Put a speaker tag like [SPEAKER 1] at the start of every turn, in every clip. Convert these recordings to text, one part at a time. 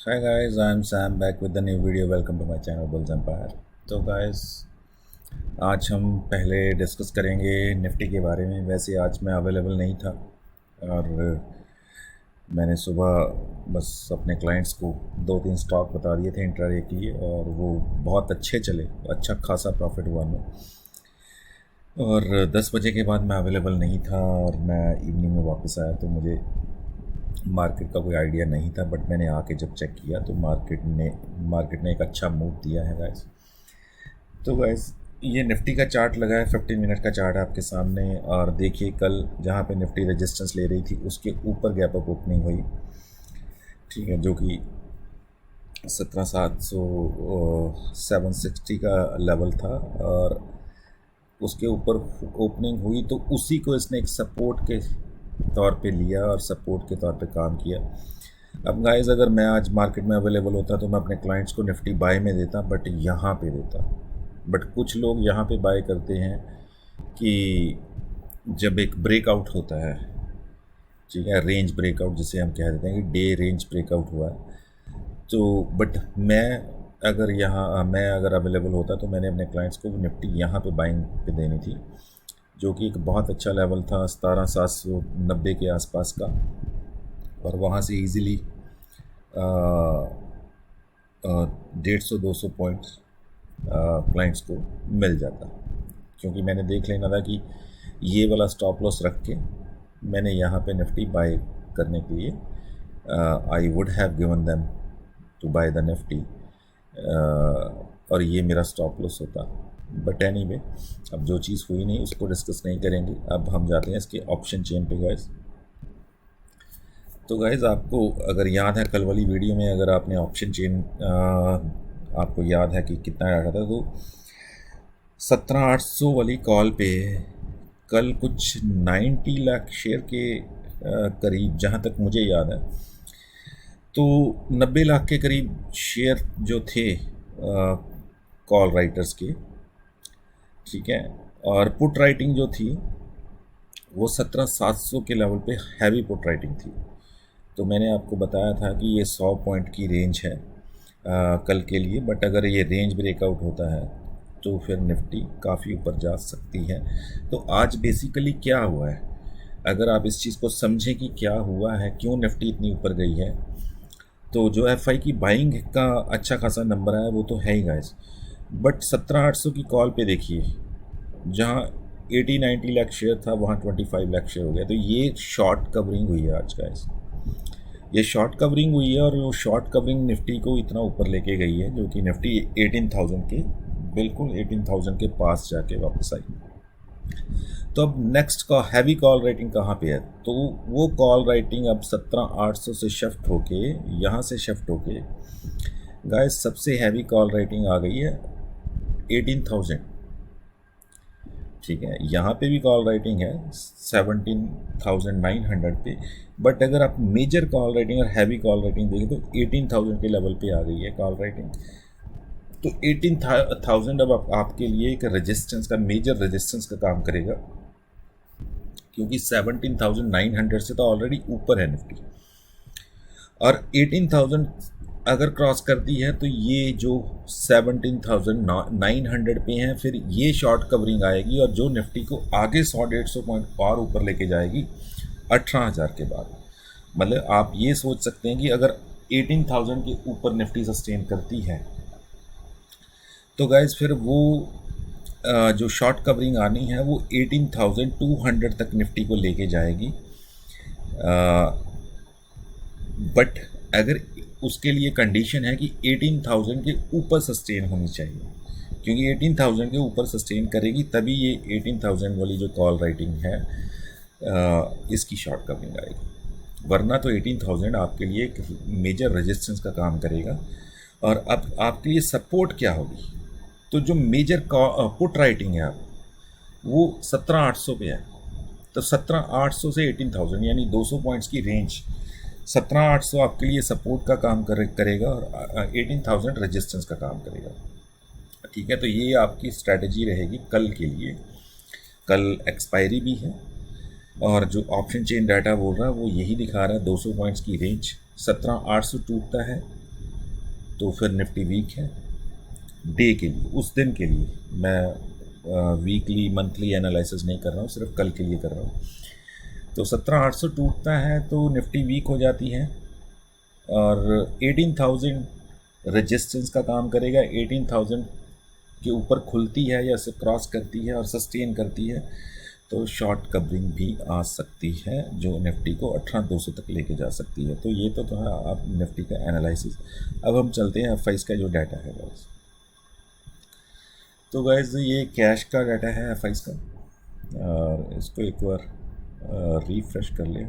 [SPEAKER 1] Hi guys, I'm Sam back with the new video. Welcome to my channel Bulls Empire. तो guys, आज हम पहले discuss करेंगे Nifty के बारे में। वैसे आज मैं अवेलेबल नहीं था और मैंने सुबह बस अपने क्लाइंट्स को 2-3 स्टॉक बता दिए थे इंट्राडे के लिए और वो बहुत अच्छे चले, अच्छा खासा प्रॉफिट हुआ मैं। और 10 बजे के बाद मैं अवेलेबल नहीं था और मैं इवनिंग में वापस आया तो मुझे मार्केट का कोई आइडिया नहीं था, बट मैंने आके जब चेक किया तो मार्केट ने एक अच्छा मूव दिया है गाइस। तो गाइस ये निफ्टी का चार्ट लगा है, 15 मिनट का चार्ट है आपके सामने। और देखिए कल जहाँ पे निफ्टी रेजिस्टेंस ले रही थी उसके ऊपर गैप अप ओपनिंग हुई, ठीक है, जो कि 17,760 का लेवल था और उसके ऊपर ओपनिंग हुई तो उसी को इसने एक सपोर्ट के तौर पे लिया और सपोर्ट के तौर पे काम किया। अब गाइस अगर मैं आज मार्केट में अवेलेबल होता तो मैं अपने क्लाइंट्स को निफ्टी बाय में देता, बट यहाँ पे देता। बट कुछ लोग यहाँ पे बाय करते हैं कि जब एक ब्रेकआउट होता है, ठीक है, रेंज ब्रेकआउट जिसे हम कह देते हैं कि डे रेंज ब्रेकआउट हुआ है, तो बट मैं अगर अवेलेबल होता तो मैंने अपने क्लाइंट्स को निफ्टी यहाँ पे बाइंग पे देनी थी, जो कि एक बहुत अच्छा लेवल था 17,790 के आसपास का। और वहाँ से इजीली 150-200 पॉइंट्स क्लाइंट्स को मिल जाता, क्योंकि मैंने देख लेना था कि ये वाला स्टॉप लॉस रख के मैंने यहाँ पे निफ्टी बाय करने के लिए I would have given them to buy the Nifty और ये मेरा स्टॉप लॉस होता। बट एनीवे, अब जो चीज़ हुई नहीं उसको डिस्कस नहीं करेंगे। अब हम जाते हैं इसके ऑप्शन चेन पे गाइस। तो गाइस आपको अगर याद है कल वाली वीडियो में, अगर आपने ऑप्शन चेन आपको याद है कि कितना डाटा था, तो 17,800 वाली कॉल पे कल कुछ 90 लाख शेयर के करीब, जहाँ तक मुझे याद है, तो 90 लाख के करीब शेयर जो थे कॉल राइटर्स के, ठीक है, और पुट राइटिंग जो थी वो 17,700 के लेवल पे हैवी पुट राइटिंग थी। तो मैंने आपको बताया था कि ये 100 पॉइंट की रेंज है कल के लिए, बट अगर ये रेंज ब्रेकआउट होता है तो फिर निफ्टी काफ़ी ऊपर जा सकती है। तो आज बेसिकली क्या हुआ है, अगर आप इस चीज़ को समझें कि क्या हुआ है, क्यों निफ्टी इतनी ऊपर गई है, तो जो एफआई की बाइंग का अच्छा खासा नंबर आया वो तो है ही गाइस, बट 17,800 की कॉल पे देखिए, जहाँ 80-90 लाख शेयर था वहाँ 25 लाख शेयर हो गया। तो ये शॉर्ट कवरिंग हुई है आज गाइस, ये शॉर्ट कवरिंग हुई है और वो शॉर्ट कवरिंग निफ्टी को इतना ऊपर लेके गई है, जो कि निफ्टी 18,000 के बिल्कुल 18,000 के पास जाके वापस आई। तो अब नेक्स्ट का हैवी कॉल राइटिंग कहाँ पे है, तो वो कॉल राइटिंग अब 17,800 से शिफ्ट होके, यहाँ से शिफ्ट होके गाइस सबसे हैवी कॉल राइटिंग आ गई है 18,000, ठीक है। यहाँ पे भी कॉल राइटिंग है 17,900 पे, बट अगर आप मेजर कॉल राइटिंग और हैवी कॉल राइटिंग देखें तो 18,000 के लेवल पे आ गई है कॉल राइटिंग। तो 18,000 अब आपके लिए एक रेजिस्टेंस का, मेजर रेजिस्टेंस का काम करेगा, क्योंकि 17,900 से तो ऑलरेडी ऊपर है निफ्टी, और 18,000 अगर क्रॉस करती है तो ये जो 17,900 पे हैं, फिर ये शॉर्ट कवरिंग आएगी और जो निफ्टी को आगे 100-150 पॉइंट और ऊपर लेके जाएगी 18,000 के बाद। मतलब आप ये सोच सकते हैं कि अगर 18,000 के ऊपर निफ्टी सस्टेन करती है तो गाइज फिर वो जो शॉर्ट कवरिंग आनी है वो 18,200 तक निफ्टी को लेके जाएगी। बट अगर उसके लिए कंडीशन है कि 18,000 के ऊपर सस्टेन होनी चाहिए, क्योंकि 18,000 के ऊपर सस्टेन करेगी तभी ये 18,000 वाली जो कॉल राइटिंग है इसकी शॉर्ट कवरिंग आएगी, वरना तो 18,000 आपके लिए एक मेजर रेजिस्टेंस का काम करेगा। और अब आपके लिए सपोर्ट क्या होगी, तो जो मेजर पुट राइटिंग है आप वो 17,800 पे है, तो 17,800 से 18,000 यानी 200 पॉइंट्स की रेंज, 17,800 आपके लिए सपोर्ट का काम करेगा और 18,000 रेजिस्टेंस का काम करेगा, ठीक है। तो ये आपकी स्ट्रैटेजी रहेगी कल के लिए। कल एक्सपायरी भी है और जो ऑप्शन चेन डाटा बोल रहा है वो यही दिखा रहा है, 200 पॉइंट्स की रेंज, 17,800 टूटता है तो फिर निफ्टी वीक है डे के लिए, उस दिन के लिए। मैं वीकली मंथली एनालिसिस नहीं कर रहा हूँ, सिर्फ कल के लिए कर रहा हूँ। तो 17,800 टूटता है तो निफ्टी वीक हो जाती है और 18,000 रेजिस्टेंस का काम करेगा। 18,000 के ऊपर खुलती है या इसे क्रॉस करती है और सस्टेन करती है तो शॉर्ट कवरिंग भी आ सकती है जो निफ्टी को 18,200 तक लेके जा सकती है। तो ये तो है आप निफ्टी का एनालिसिस। अब हम चलते हैं एफ का जो डाटा है गाइस। तो गाइस ये कैश का डाटा है एफ का, और इसको एक बार रिफ्रेश कर लें।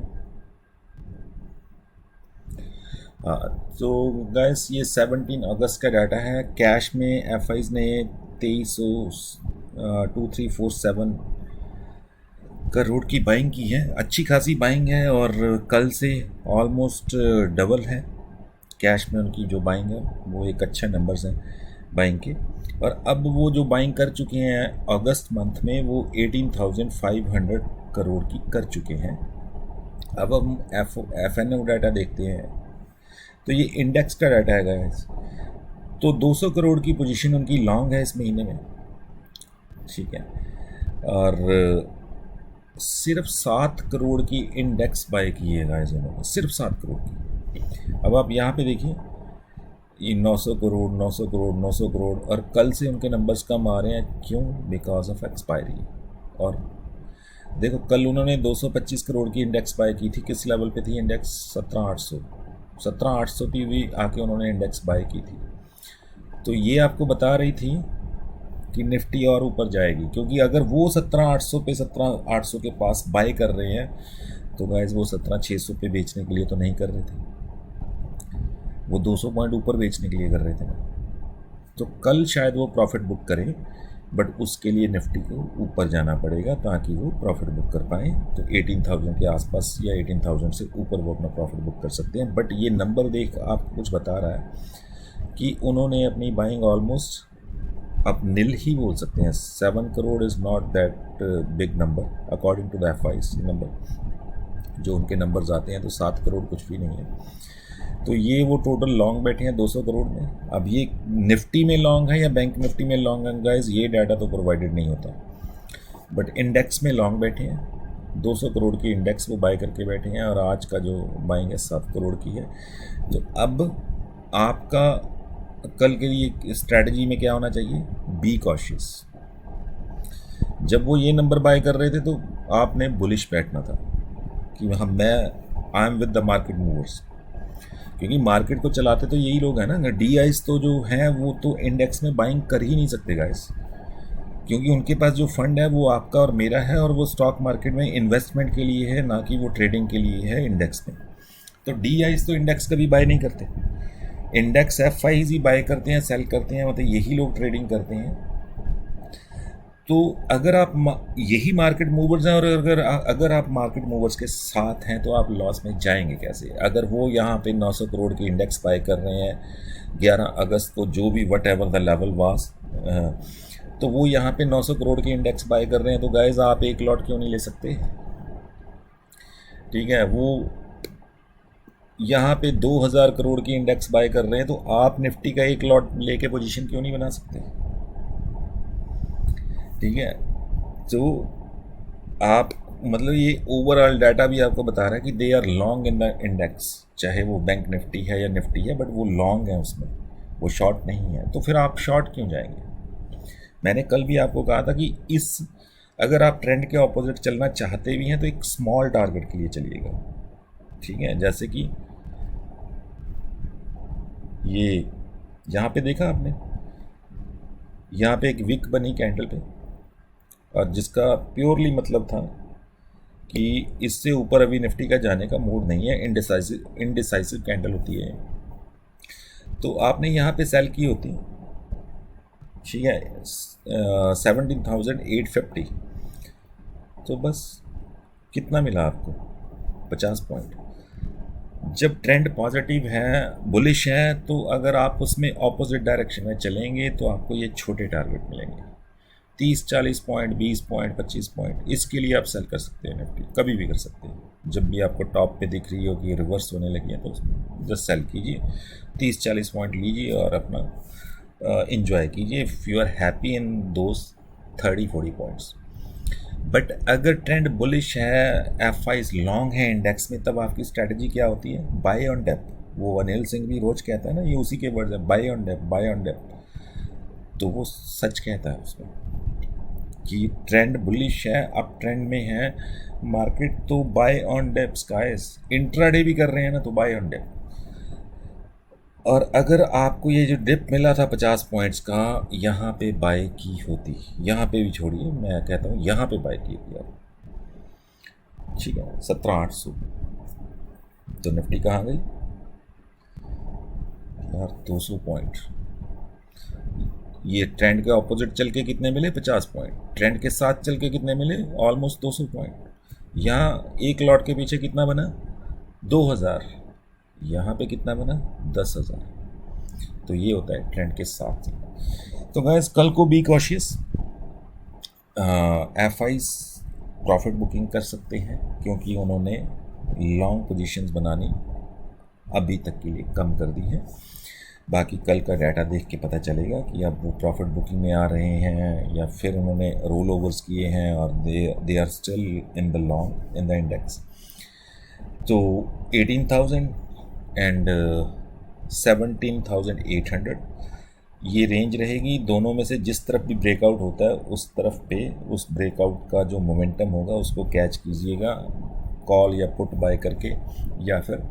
[SPEAKER 1] तो गाइस ये 17 अगस्त का डाटा है। कैश में एफ ने 2347 करोड़ की बाइंग की है, अच्छी खासी बाइंग है और कल से ऑलमोस्ट डबल है। कैश में उनकी जो बाइंग है वो एक अच्छे नंबर्स हैं बाइंग के। और अब वो जो बाइंग कर चुके हैं अगस्त मंथ में वो 18,500 करोड़ की कर चुके हैं। अब हम एफ एन ओ डाटा देखते हैं। तो ये इंडेक्स का डाटा है गाइस। तो 200 करोड़ की पोजीशन उनकी लॉन्ग है इस महीने में, ठीक है। और सिर्फ 7 करोड़ की इंडेक्स बाय की है गाइस उन्होंने, सिर्फ 7 करोड़ की। अब आप यहाँ पे देखिए ये 900 करोड़ 900 करोड़ 900 करोड़, और कल से उनके नंबर्स कम आ रहे हैं। क्यों? Because of expiry. और देखो कल उन्होंने 225 करोड़ की इंडेक्स बाय की थी। किस लेवल पे थी इंडेक्स? 17,800 की भी आके उन्होंने इंडेक्स बाय की थी। तो ये आपको बता रही थी कि निफ्टी और ऊपर जाएगी, क्योंकि अगर वो 17,800 पे 17,800 के पास बाय कर रहे हैं तो गाइस वो 17,600 पे बेचने के लिए तो नहीं कर रहे थे, वो 200 पॉइंट ऊपर बेचने के लिए कर रहे थे ना। तो कल शायद वो प्रॉफिट बुक करें, बट उसके लिए निफ्टी को ऊपर जाना पड़ेगा ताकि वो प्रॉफिट बुक कर पाएँ। तो 18,000 के आसपास या 18,000 से ऊपर वो अपना प्रॉफिट बुक कर सकते हैं। बट ये नंबर देख आपको कुछ बता रहा है कि उन्होंने अपनी बाइंग ऑलमोस्ट अब नील ही बोल सकते हैं। 7 crore is not that big number according to the F number. जो उनके नंबर्स आते हैं तो 7 करोड़ कुछ भी नहीं है। तो ये वो टोटल लॉन्ग बैठे हैं 200 करोड़ में। अब ये निफ्टी में लॉन्ग है या बैंक निफ्टी में लॉन्ग है गाइस, ये डाटा तो प्रोवाइडेड नहीं होता, बट इंडेक्स में लॉन्ग बैठे हैं। 200 करोड़ की इंडेक्स वो बाय करके बैठे हैं और आज का जो बाइंग है 7 करोड़ की है। तो अब आपका कल के लिए स्ट्रैटेजी में क्या होना चाहिए? Be cautious. जब वो ये नंबर बाय कर रहे थे तो आपने बुलिश बैठना था कि I am with the market movers, क्योंकि मार्केट को चलाते तो यही लोग हैं ना। डी आईज तो जो हैं वो तो इंडेक्स में बाइंग कर ही नहीं सकते गाइस, क्योंकि उनके पास जो फंड है वो आपका और मेरा है और वो स्टॉक मार्केट में इन्वेस्टमेंट के लिए है, ना कि वो ट्रेडिंग के लिए है इंडेक्स में। तो डी आईज तो इंडेक्स कभी बाय नहीं करते, इंडेक्स एफ आईज ही बाय करते हैं, सेल करते हैं, मतलब यही लोग ट्रेडिंग करते हैं। तो अगर आप यही मार्केट मूवर्स हैं और अगर आप मार्केट मूवर्स के साथ हैं तो आप लॉस में जाएंगे कैसे? अगर वो यहाँ पे 900 करोड़ की इंडेक्स बाय कर रहे हैं 11 अगस्त को, जो भी वट एवर द लेवल वास, तो वो यहाँ पे 900 करोड़ की इंडेक्स बाय कर रहे हैं तो गाइज आप एक लॉट क्यों नहीं ले सकते? ठीक है, वो यहाँ पे 2000 करोड़ की इंडेक्स बाय कर रहे हैं तो आप निफ्टी का एक लॉट लेके पोजीशन क्यों नहीं बना सकते? ठीक है, तो आप मतलब ये ओवरऑल डाटा भी आपको बता रहा है कि they are long in the index, चाहे वो बैंक निफ्टी है या निफ्टी है, बट वो लॉन्ग है उसमें, वो शॉर्ट नहीं है। तो फिर आप शॉर्ट क्यों जाएंगे? मैंने कल भी आपको कहा था कि अगर आप ट्रेंड के ऑपोजिट चलना चाहते भी हैं तो एक स्मॉल टारगेट के लिए चलिएगा। ठीक है, जैसे कि ये यहाँ पे देखा आपने, यहाँ पे एक विक बनी कैंडल पे, और जिसका प्योरली मतलब था कि इससे ऊपर अभी निफ्टी का जाने का मूड नहीं है, इनडिसाइसिव कैंडल होती है। तो आपने यहाँ पे सेल की होती, ठीक है, 17,850। तो बस कितना मिला आपको? 50 पॉइंट। जब ट्रेंड पॉजिटिव है, बुलिश है, तो अगर आप उसमें ऑपोजिट डायरेक्शन में चलेंगे तो आपको ये छोटे टारगेट मिलेंगे, 30-40 पॉइंट, 20 पॉइंट, 25 पॉइंट। इसके लिए आप सेल कर सकते हैं, निफ्टी कभी भी कर सकते हैं। जब भी आपको टॉप पे दिख रही हो कि रिवर्स होने लगी है तो जस्ट सेल कीजिए, 30-40 पॉइंट लीजिए और अपना इंजॉय कीजिए if you are happy in those 30-40 points. But अगर ट्रेंड बुलिश है, एफ आईज लॉन्ग है इंडेक्स में, तब आपकी स्ट्रैटेजी क्या होती है? Buy on dip. वो अनिल सिंह भी रोज कहता है ना, ये उसी के वर्ड्स है, buy on dip, buy on dip. तो वो सच कहता है उसमें कि ट्रेंड बुलिश है, अप ट्रेंड में है मार्केट, तो buy on dips guys. Intraday भी कर रहे हैं ना, तो बाय ऑन डेप। और अगर आपको ये जो डिप मिला था 50 पॉइंट्स का, यहाँ पे बाय की होती, यहाँ पे भी छोड़िए, मैं कहता हूँ यहाँ पे बाय की होती आप, ठीक है, 17,800। तो निफ्टी कहाँ गई यार? 200 पॉइंट। ये ट्रेंड के ऑपोजिट चल के कितने मिले? 50 पॉइंट। ट्रेंड के साथ चल के कितने मिले? Almost 200 point. यहाँ एक लॉट के पीछे कितना बना? 2,000। यहाँ पे कितना बना? 10,000। तो ये होता है ट्रेंड के साथ। तो गैस कल को be cautious. F eyes profit booking कर सकते हैं क्योंकि उन्होंने लॉन्ग पोजीशंस बनानी अभी तक के लिए कम कर दी है। बाकी कल का डाटा देख के पता चलेगा कि अब वो प्रॉफिट बुकिंग में आ रहे हैं या फिर उन्होंने रोल ओवर्स किए हैं और they are still in the long in the index. तो 18,000 एंड 17,800 ये रेंज रहेगी। दोनों में से जिस तरफ भी ब्रेकआउट होता है उस तरफ पे उस ब्रेकआउट का जो मोमेंटम होगा उसको कैच कीजिएगा, कॉल या पुट बाय करके या फिर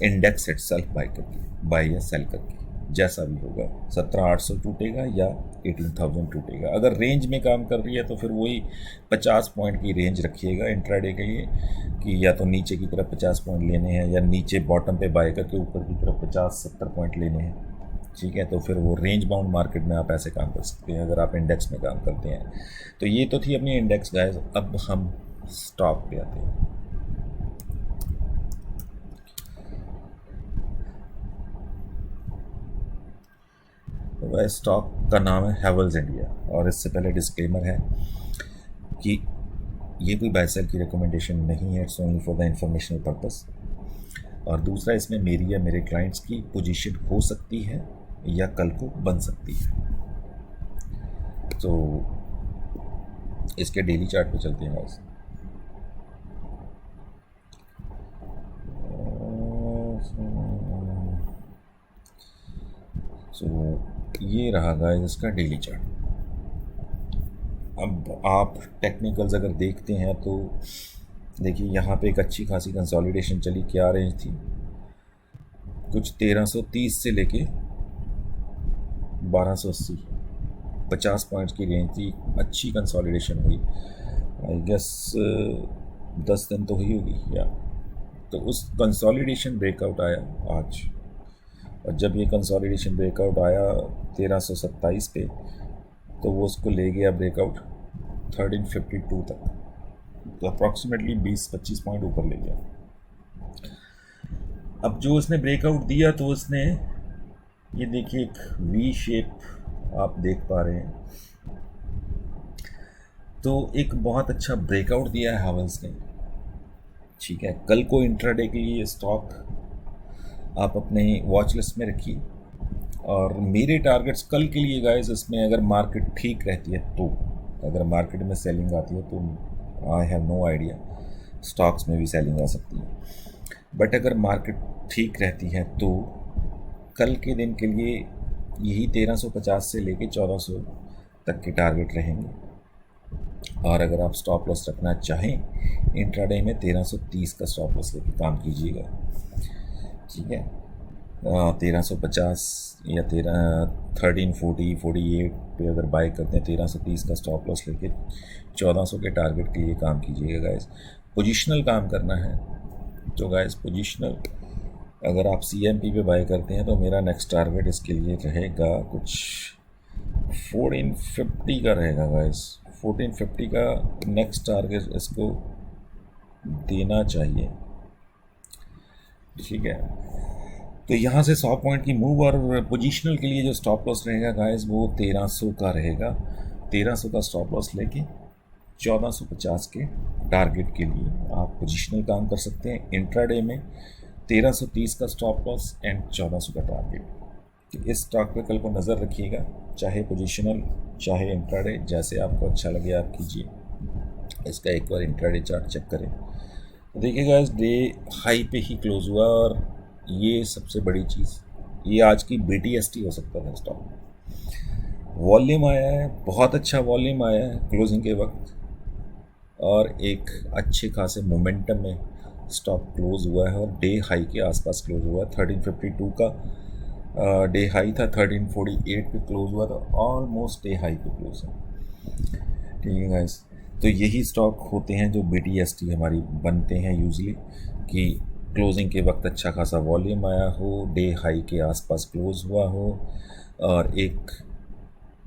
[SPEAKER 1] इंडेक्स इटसेल्फ बाय करके, बाय या सेल करके, जैसा भी होगा। 17,800 टूटेगा या 18,000 टूटेगा। अगर रेंज में काम कर रही है तो फिर वही 50 पॉइंट की रेंज रखिएगा इंट्राडे के लिए कि या तो नीचे की तरफ 50 पॉइंट लेने हैं या नीचे बॉटम पे बाय करके ऊपर की तरफ 50-70 पॉइंट लेने हैं, ठीक है। तो फिर वो रेंज बाउंड मार्केट में आप ऐसे काम कर सकते हैं अगर आप इंडेक्स में काम करते हैं। तो ये तो थी अपनी इंडेक्स गाइस। अब हम स्टॉक पे आते हैं। वह स्टॉक का नाम है हैवेल्स इंडिया। और इससे पहले डिस्क्लेमर है कि ये कोई बाय सेल की रिकमेंडेशन नहीं है, it's only for the informational purpose. और दूसरा, इसमें मेरी या मेरे क्लाइंट्स की पोजीशन हो सकती है या कल को बन सकती है। तो इसके डेली चार्ट पे चलते हैं गाइस। तो ये रहा गाइस इसका डेली चार्ट। अब आप टेक्निकल्स अगर देखते हैं तो देखिए यहाँ पे एक अच्छी खासी कंसोलिडेशन चली। क्या रेंज थी? कुछ 1330 से लेके 1280, 50 पॉइंट्स की रेंज थी। अच्छी कंसोलिडेशन हुई, आई गेस 10 दिन तो हुई होगी या। तो उस कंसोलिडेशन ब्रेकआउट आया आज, और जब ये कंसोलिडेशन ब्रेकआउट आया 1327 पे, तो वो उसको ले गया ब्रेकआउट 1352 तक, तो अप्रॉक्सीमेटली 20-25 पॉइंट ऊपर ले गया। अब जो उसने ब्रेकआउट दिया तो उसने, ये देखिए एक वी शेप आप देख पा रहे हैं, तो एक बहुत अच्छा ब्रेकआउट दिया है हैवेल्स ने, ठीक है। कल को इंट्राडे के लिए स्टॉक आप अपने वॉच लिस्ट में रखिए। और मेरे टारगेट्स कल के लिए गाइस, इसमें अगर मार्केट ठीक रहती है तो, अगर मार्केट में सेलिंग आती है तो I have no idea, stocks में भी सेलिंग आ सकती है। बट अगर मार्केट ठीक रहती है तो कल के दिन के लिए यही 1350 से लेके 1400 तक के टारगेट रहेंगे। और अगर आप स्टॉप लॉस रखना चाहें इंट्राडे में, 1330 का स्टॉप लॉस लेके काम कीजिएगा, ठीक है। 1350 या 1340-48 पे अगर बाय करते हैं, 1330 का स्टॉप लॉस लेके 1400 के टारगेट के लिए काम कीजिएगा गाइस। पोजिशनल काम करना है तो गाइस पोजिशनल, अगर आप CMP पे बाय करते हैं तो मेरा नेक्स्ट टारगेट इसके लिए रहेगा कुछ 1450 का रहेगा गाइस। 1450 का नेक्स्ट टारगेट इसको देना चाहिए, ठीक है। तो यहाँ से 100 पॉइंट की मूव, और पोजीशनल के लिए जो स्टॉप लॉस रहेगा गाइस वो 1300 का रहेगा। 1300 का स्टॉप लॉस लेके 1450 के टारगेट के लिए आप पोजिशनल काम कर सकते हैं। इंट्राडे में 1330 का स्टॉप लॉस एंड 1400 का टारगेट। तो इस स्टॉक पे कल को नज़र रखिएगा, चाहे पोजिशनल चाहे इंट्राडे, जैसे आपको अच्छा लगे आप कीजिए। इसका एक बार इंट्राडे चार्ट चेक करें तो देखिएगा इस डे हाई पे ही क्लोज हुआ, और ये सबसे बड़ी चीज़, ये आज की BTST हो सकता था स्टॉक में। वॉल्यूम आया है, बहुत अच्छा वॉल्यूम आया है क्लोजिंग के वक्त, और एक अच्छे खासे मोमेंटम में स्टॉक क्लोज हुआ है और डे हाई के आसपास क्लोज हुआ है। 1352 का डे हाई था, 1348 पे क्लोज हुआ था, ऑलमोस्ट डे हाई पे क्लोज है। ठीक है गाइस, तो यही स्टॉक होते हैं जो BTST हमारी बनते हैं यूजली, कि क्लोजिंग के वक्त अच्छा खासा वॉल्यूम आया हो, डे हाई के आसपास क्लोज हुआ हो, और एक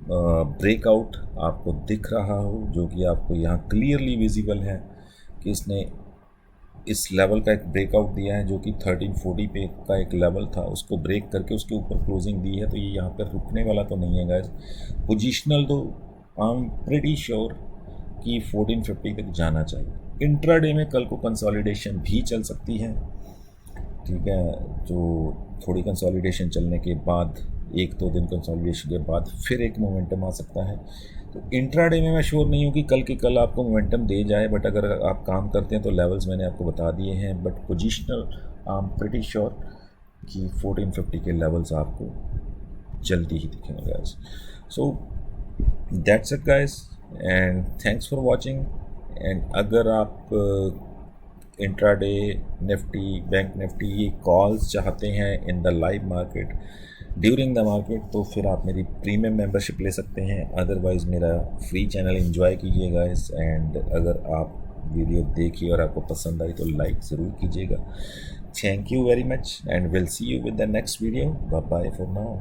[SPEAKER 1] ब्रेकआउट आपको दिख रहा हो, जो कि आपको यहाँ क्लियरली विजिबल है कि इसने इस लेवल का एक ब्रेकआउट दिया है, जो कि 1340 पे का एक लेवल था, उसको ब्रेक करके उसके ऊपर क्लोजिंग दी है। तो ये यहाँ पर रुकने वाला तो नहीं है गाइस। पोजिशनल तो आई एम प्रीटी श्योर कि 1450 तक जाना चाहिए। इंट्राडे में कल को कंसोलिडेशन भी चल सकती है, ठीक है, जो थोड़ी कंसोलिडेशन चलने के बाद, एक दो दिन कंसोलिडेशन के बाद फिर एक मोमेंटम आ सकता है। तो इंट्राडे में मैं श्योर नहीं हूँ कि कल के कल आपको मोमेंटम दे जाए, बट अगर आप काम करते हैं तो लेवल्स मैंने आपको बता दिए हैं। But positional I am pretty sure कि 1450 के लेवल्स आपको जल्दी ही दिखेंगे guys. So that's it guys, and thanks for watching. And अगर आप इंट्राडे निफ्टी, बैंक निफ्टी, ये कॉल्स चाहते हैं in the live market during the market, तो फिर आप मेरी प्रीमियम मेंबरशिप ले सकते हैं। अदरवाइज़ मेरा फ्री चैनल एंजॉय कीजिए गाइस। एंड अगर आप वीडियो देखिए और आपको पसंद आई तो लाइक ज़रूर कीजिएगा। Thank you very much and will see you with the next video. Bye bye for now.